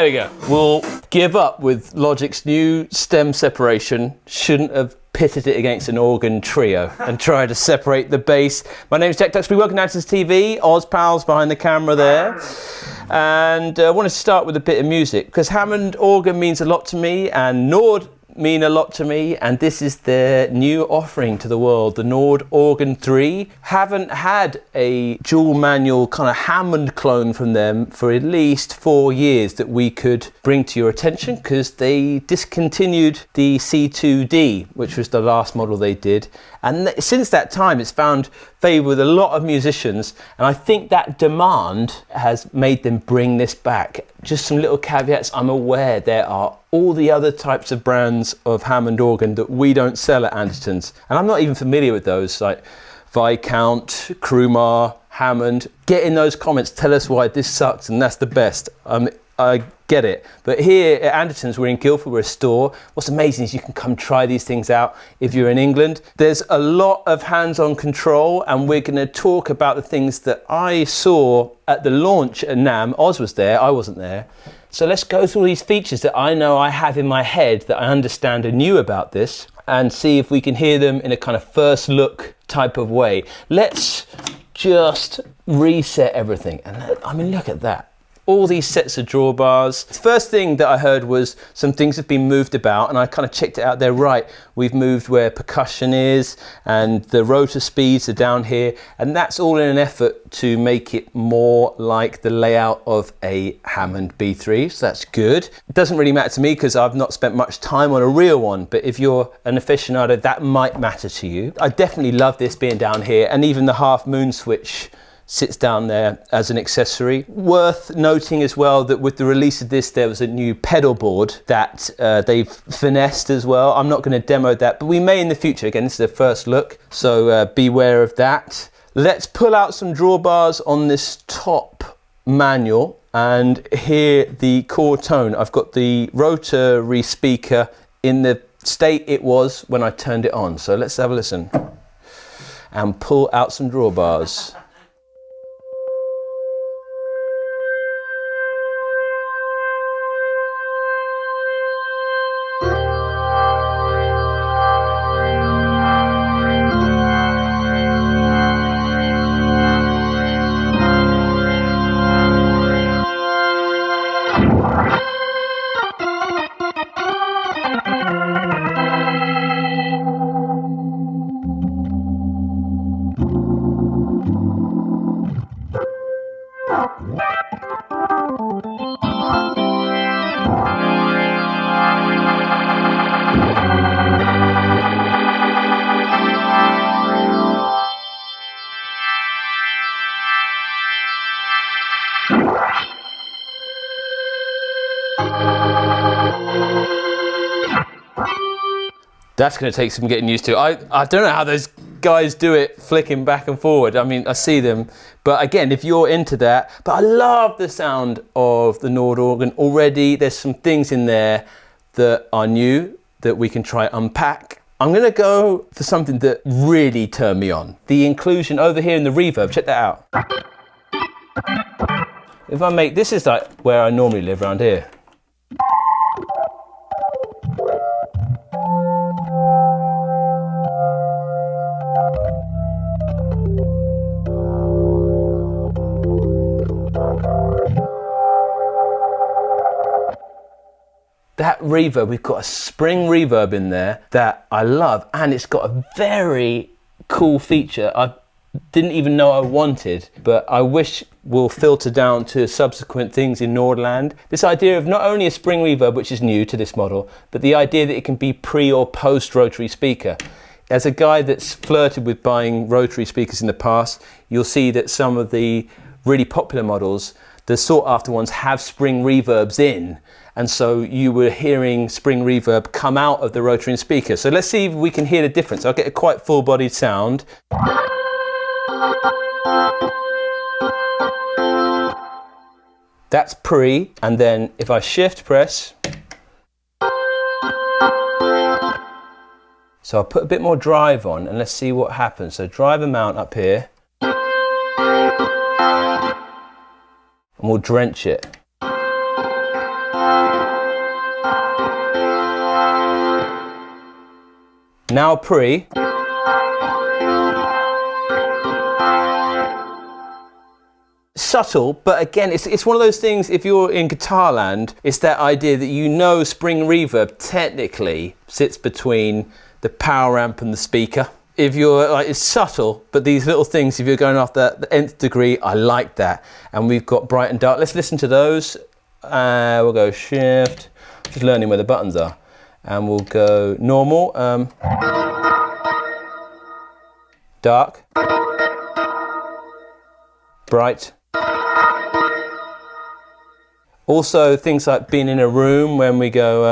There we go. We'll give up with Logic's new stem separation. Shouldn't have pitted it against an organ trio and tried to separate the bass. My name's Jack Duxbury, welcome to Andertons TV. Oz Pals behind the camera there. And I want to start with a bit of music because Hammond organ means a lot to me and Nord mean a lot to me, and this is their new offering to the world, the Nord Organ 3. Haven't had a dual manual kind of Hammond clone from them for at least 4 years that we could bring to your attention because they discontinued the C2D, which was the last model they did. And since that time, it's found favour with a lot of musicians, and I think that demand has made them bring this back. Just some little caveats, I'm aware there are all the other types of brands of Hammond organ that we don't sell at Andertons, and I'm not even familiar with those, like Viscount, Krumar, Hammond. Get in those comments, tell us why this sucks and that's the best. I get it, but here at Andertons, we're in Guildford, we're a store. What's amazing is you can come try these things out if you're in England. There's a lot of hands-on control, and we're going to talk about the things that I saw at the launch at NAMM. Oz was there, I wasn't there. So let's go through all these features that I know I have in my head that I understand are new about this and see if we can hear them in a kind of first look type of way. Let's just reset everything. And I mean, look at that. All these sets of drawbars. The first thing that I heard was some things have been moved about, and I kind of checked it out there. Right, we've moved where percussion is and the rotor speeds are down here, and that's all in an effort to make it more like the layout of a Hammond B3, so that's good. It doesn't really matter to me because I've not spent much time on a real one, but if you're an aficionado, that might matter to you. I definitely love this being down here, and even the half moon switch sits down there as an accessory. Worth noting as well that with the release of this, there was a new pedal board that they've finessed as well. I'm not going to demo that, but we may in the future. Again, this is the first look, so beware of that. Let's pull out some drawbars on this top manual and hear the core tone. I've got the Rotary speaker in the state it was when I turned it on. So let's have a listen and pull out some drawbars. That's going to take some getting used to. I don't know how those guys do it, flicking back and forward. I mean, I see them, but again, if you're into that, but I love the sound of the Nord organ already. There's some things in there that are new that we can try unpack. I'm going to go for something that really turned me on. The inclusion over here in the reverb, check that out. If I make, this is like where I normally live around here. That reverb, we've got a spring reverb in there that I love, and it's got a very cool feature I didn't even know I wanted, but I wish will filter down to subsequent things in Nordland. This idea of not only a spring reverb, which is new to this model, but the idea that it can be pre or post rotary speaker. As a guy that's flirted with buying rotary speakers in the past, you'll see that some of the really popular models, the sought after ones, have spring reverbs in. And so you were hearing spring reverb come out of the rotary speaker. So let's see if we can hear the difference. I'll get a quite full-bodied sound. That's pre, and then if I shift press, so I'll put a bit more drive on and let's see what happens. So drive amount up here, and we'll drench it. Now pre. Subtle, but again, it's one of those things, if you're in guitar land, it's that idea that you know spring reverb technically sits between the power amp and the speaker. If you're like, it's subtle, but these little things, if you're going after the nth degree, I like that. And we've got bright and dark. Let's listen to those. We'll go shift, just learning where the buttons are. And we'll go normal, dark, bright. Also things like being in a room when we go,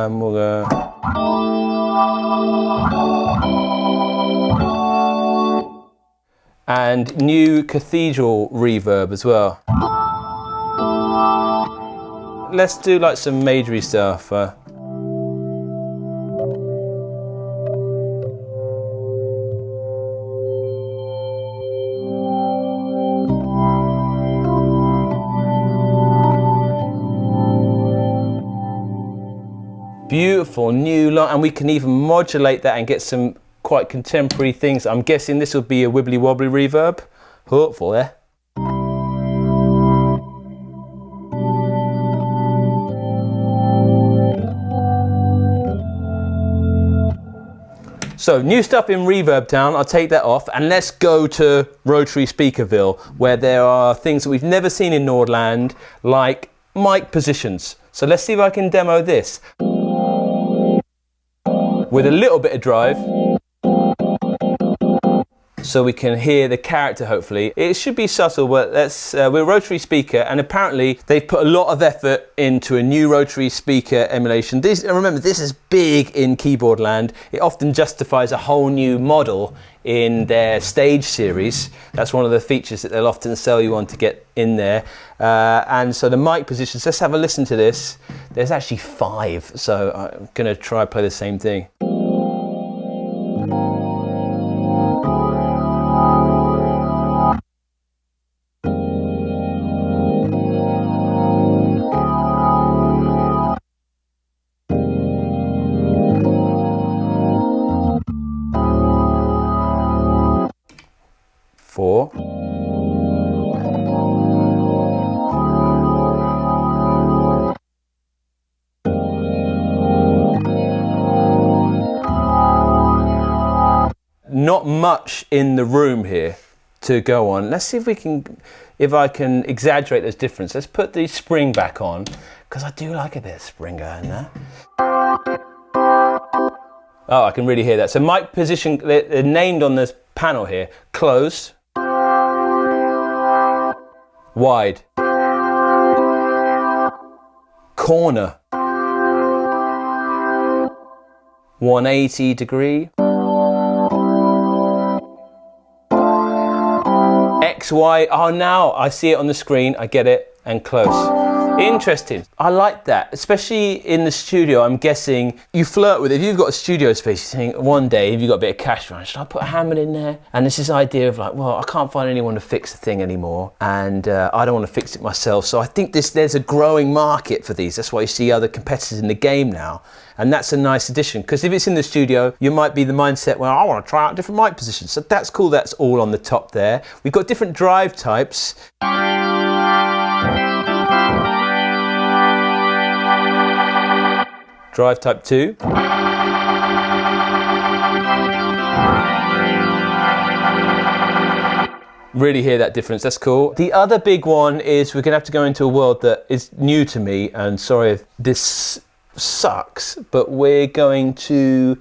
we'll go. And new cathedral reverb as well. Let's do like some majory stuff. Beautiful new line, and we can even modulate that and get some quite contemporary things. I'm guessing this will be a wibbly wobbly reverb. Hopeful there. So new stuff in Reverb Town, I'll take that off, and let's go to Rotary Speakerville, where there are things that we've never seen in Nordland, like mic positions. So let's see if I can demo this. With a little bit of drive, so we can hear the character hopefully. It should be subtle, but we're a Rotary speaker, and apparently they've put a lot of effort into a new Rotary speaker emulation. Remember, this is big in keyboard land. It often justifies a whole new model in their stage series. That's one of the features that they'll often sell you on to get in there. And so the mic positions, let's have a listen to this. There's actually 5, so I'm gonna try play the same thing. Four. Not much in the room here to go on. Let's see if I can exaggerate those differences. Let's put the spring back on, because I do like a bit of spring going there. Oh, I can really hear that. So mic position, they're named on this panel here. Close. Wide. Corner. 180 degree. X, Y, oh now I see it on the screen, I get it, and close. Interesting. I like that, especially in the studio. I'm guessing you flirt with it. If you've got a studio space, you think one day, if you've got a bit of cash around, should I put a Hammond in there? And there's this idea of like, well, I can't find anyone to fix the thing anymore, and I don't want to fix it myself. So I think there's a growing market for these. That's why you see other competitors in the game now. And that's a nice addition, because if it's in the studio, you might be the mindset, well, I want to try out different mic positions. So that's cool, that's all on the top there. We've got different drive types. Drive type 2. Really hear that difference, that's cool. The other big one is we're gonna have to go into a world that is new to me, and sorry if this sucks, but we're going to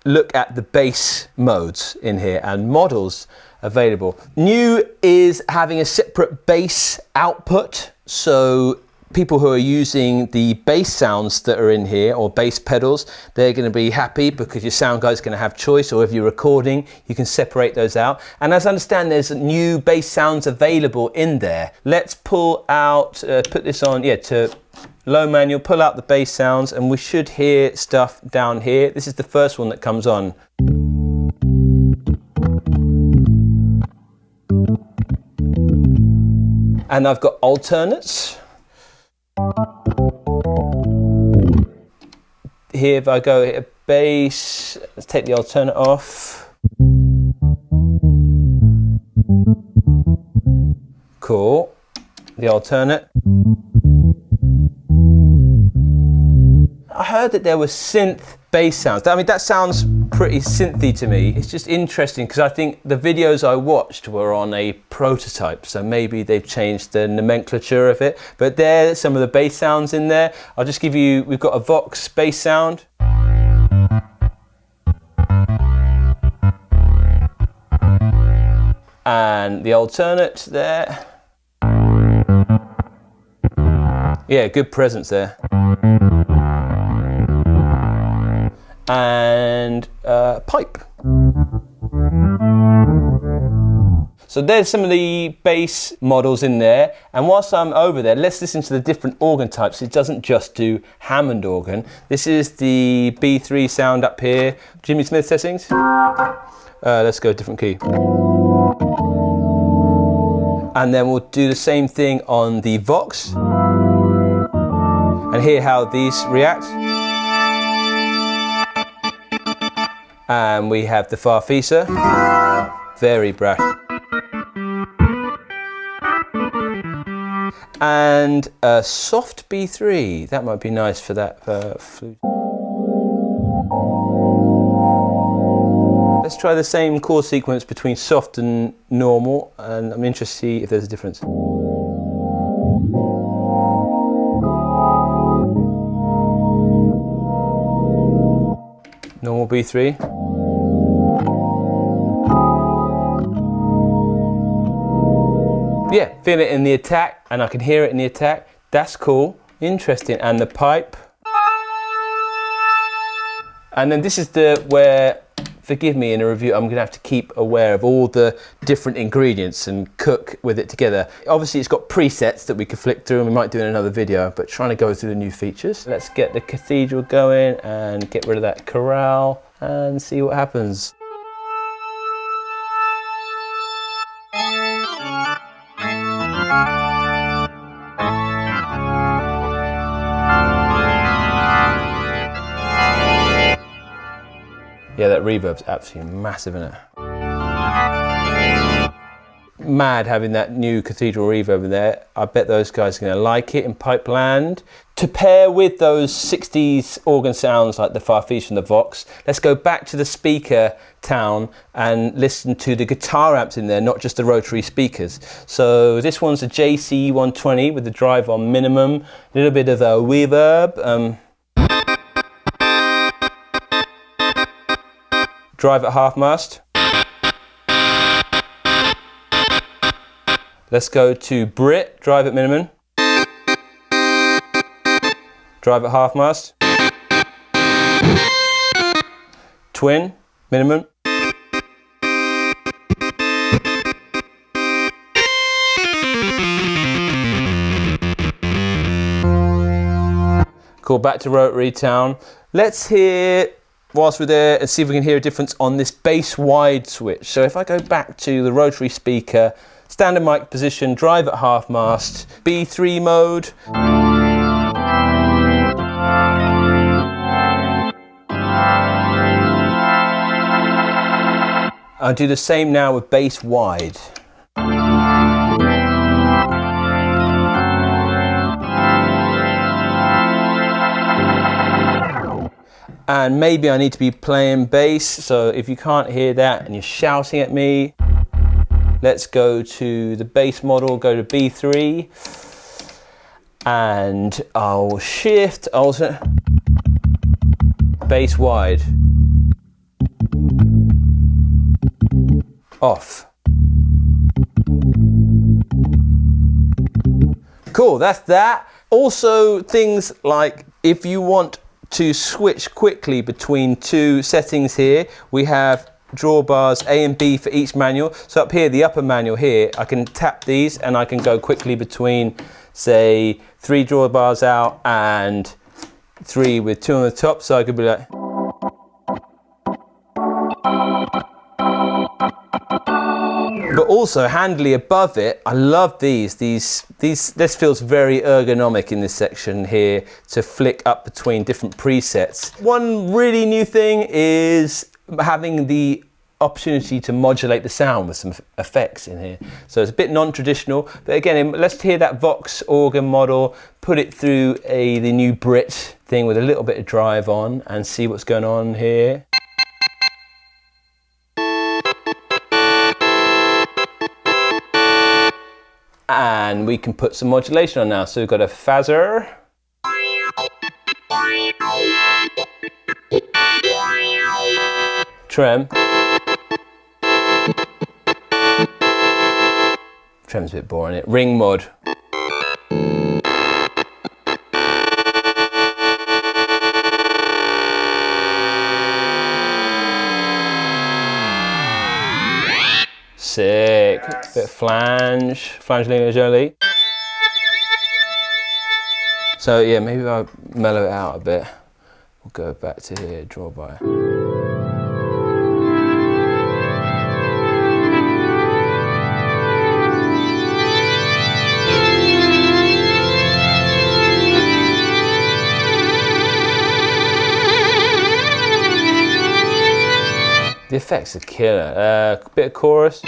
look at the bass modes in here and models available. New is having a separate bass output, so people who are using the bass sounds that are in here, or bass pedals, they're going to be happy because your sound guy's going to have choice, or if you're recording, you can separate those out. And as I understand, there's new bass sounds available in there. Let's pull out, put this on, to low manual, pull out the bass sounds, and we should hear stuff down here. This is the first one that comes on. And I've got alternates. Here, if I go hit a bass, let's take the alternate off. Cool. The alternate. I heard that there were synth bass sounds. I mean, that sounds pretty synthy to me. It's just interesting because I think the videos I watched were on a prototype, so maybe they've changed the nomenclature of it. But there's some of the bass sounds in there. I'll just give you, we've got a Vox bass sound. And the alternate there. Yeah, good presence there. And pipe. So there's some of the bass models in there, and whilst I'm over there, let's listen to the different organ types. It doesn't just do Hammond organ. This is the B3 sound up here. Jimmy Smith settings. Let's go different key. And then we'll do the same thing on the Vox. And hear how these react. And we have the Farfisa, very brash. And a soft B3, that might be nice for that flute. Let's try the same chord sequence between soft and normal, and I'm interested to see if there's a difference. Normal B3. Yeah, feel it in the attack, and I can hear it in the attack. That's cool, interesting. And the pipe. And then this is where, forgive me in a review, I'm gonna have to keep aware of all the different ingredients and cook with it together. Obviously it's got presets that we can flick through, and we might do in another video, but trying to go through the new features. Let's get the cathedral going and get rid of that chorale and see what happens. Yeah, that reverb's absolutely massive, isn't it? Mad having that new cathedral reverb in there. I bet those guys are going to like it in Pipeland. To pair with those 60s organ sounds like the Farfisa and the Vox, let's go back to the speaker town and listen to the guitar amps in there, not just the rotary speakers. So this one's a JC120 with the drive on minimum, a little bit of a reverb. Drive at half mast. Let's go to Brit, drive at minimum. Drive at half mast. Twin, minimum. Cool, back to Rotary Town. Let's hear, whilst we're there, and see if we can hear a difference on this bass wide switch. So if I go back to the rotary speaker, standard mic position, drive at half mast, B3 mode. I'll do the same now with bass wide. And maybe I need to be playing bass, so if you can't hear that and you're shouting at me, let's go to the bass model, go to B3, and I'll shift, alternate, bass wide, off. Cool, that's that. Also, things like if you want to switch quickly between two settings here, we have drawbars A and B for each manual. So up here, the upper manual here, I can tap these and I can go quickly between, say, 3 drawbars out and 3 with 2 on the top. So I could be like, but Also handily above it, I love these. This feels very ergonomic in this section here to flick up between different presets. One really new thing is having the opportunity to modulate the sound with some effects in here. So it's a bit non-traditional, but again, let's hear that Vox organ model, put it through the new Brit thing with a little bit of drive on and see what's going on here. And we can put some modulation on now. So we've got a phaser. Trem. Trem's a bit boring, it. Ring mod. Sick. Yes. Bit of flange Lena Jolie. So yeah, maybe I'll mellow it out a bit. We'll go back to here, draw by. The effects are killer. Bit of chorus.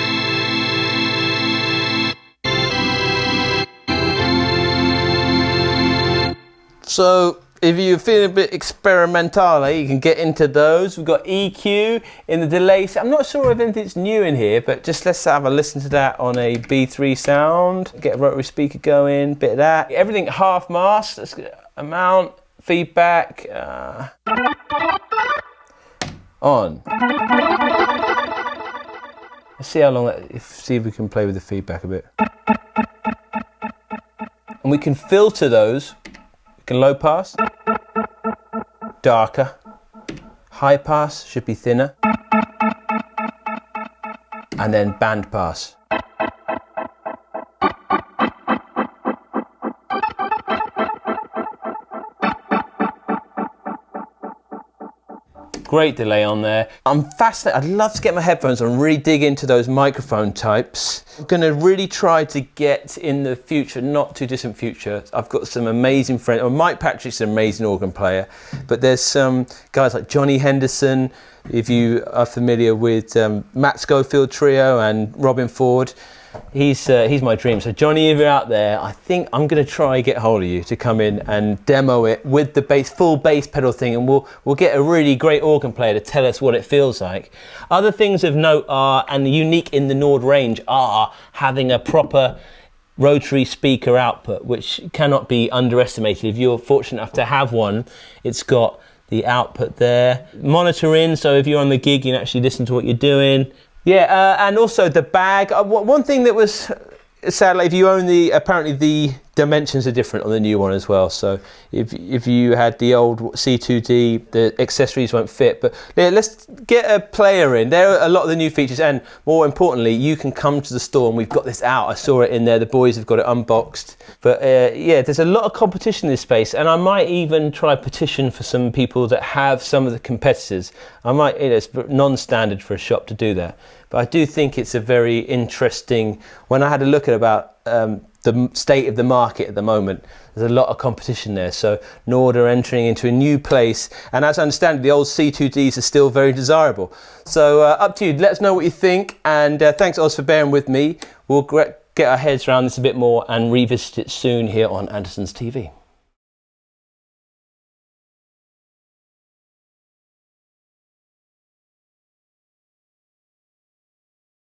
So if you're feeling a bit experimental, you can get into those. We've got EQ in the delay. I'm not sure if anything's new in here, but just let's have a listen to that on a B3 sound. Get a rotary speaker going, bit of that. Everything half mast. Let's get amount, feedback. On. Let's see how long that, see if we can play with the feedback a bit. And we can filter those. We can low pass, darker, high pass should be thinner, and then band pass. Great delay on there. I'm fascinated. I'd love to get my headphones on and really dig into those microphone types. I'm going to really try to get in the future, not too distant future. I've got some amazing friends. Mike Patrick's an amazing organ player, but there's some guys like Johnny Henderson, if you are familiar with Matt Schofield Trio and Robin Ford. He's my dream. So Johnny, if you're out there, I think I'm going to try and get hold of you to come in and demo it with the bass, full bass pedal thing, and we'll get a really great organ player to tell us what it feels like. Other things of note are, and unique in the Nord range, are having a proper rotary speaker output, which cannot be underestimated. If you're fortunate enough to have one, it's got the output there. Monitor in, so if you're on the gig, you can actually listen to what you're doing. Yeah, and also the bag. One thing that was sad, like if you own apparently the dimensions are different on the new one as well. So if you had the old C2D, the accessories won't fit. But yeah, let's get a player in. There are a lot of the new features, and more importantly, you can come to the store and we've got this out. I saw it in there. The boys have got it unboxed. But yeah, there's a lot of competition in this space, and I might even try petition for some people that have some of the competitors. I might, it's non-standard for a shop to do that. But I do think it's a very interesting, when I had a look at about the state of the market at the moment, there's a lot of competition there. So Nord are entering into a new place, and as I understand it, the old C2Ds are still very desirable. So up to you, let us know what you think, and thanks Oz for bearing with me. We'll get our heads around this a bit more and revisit it soon here on Andertons TV.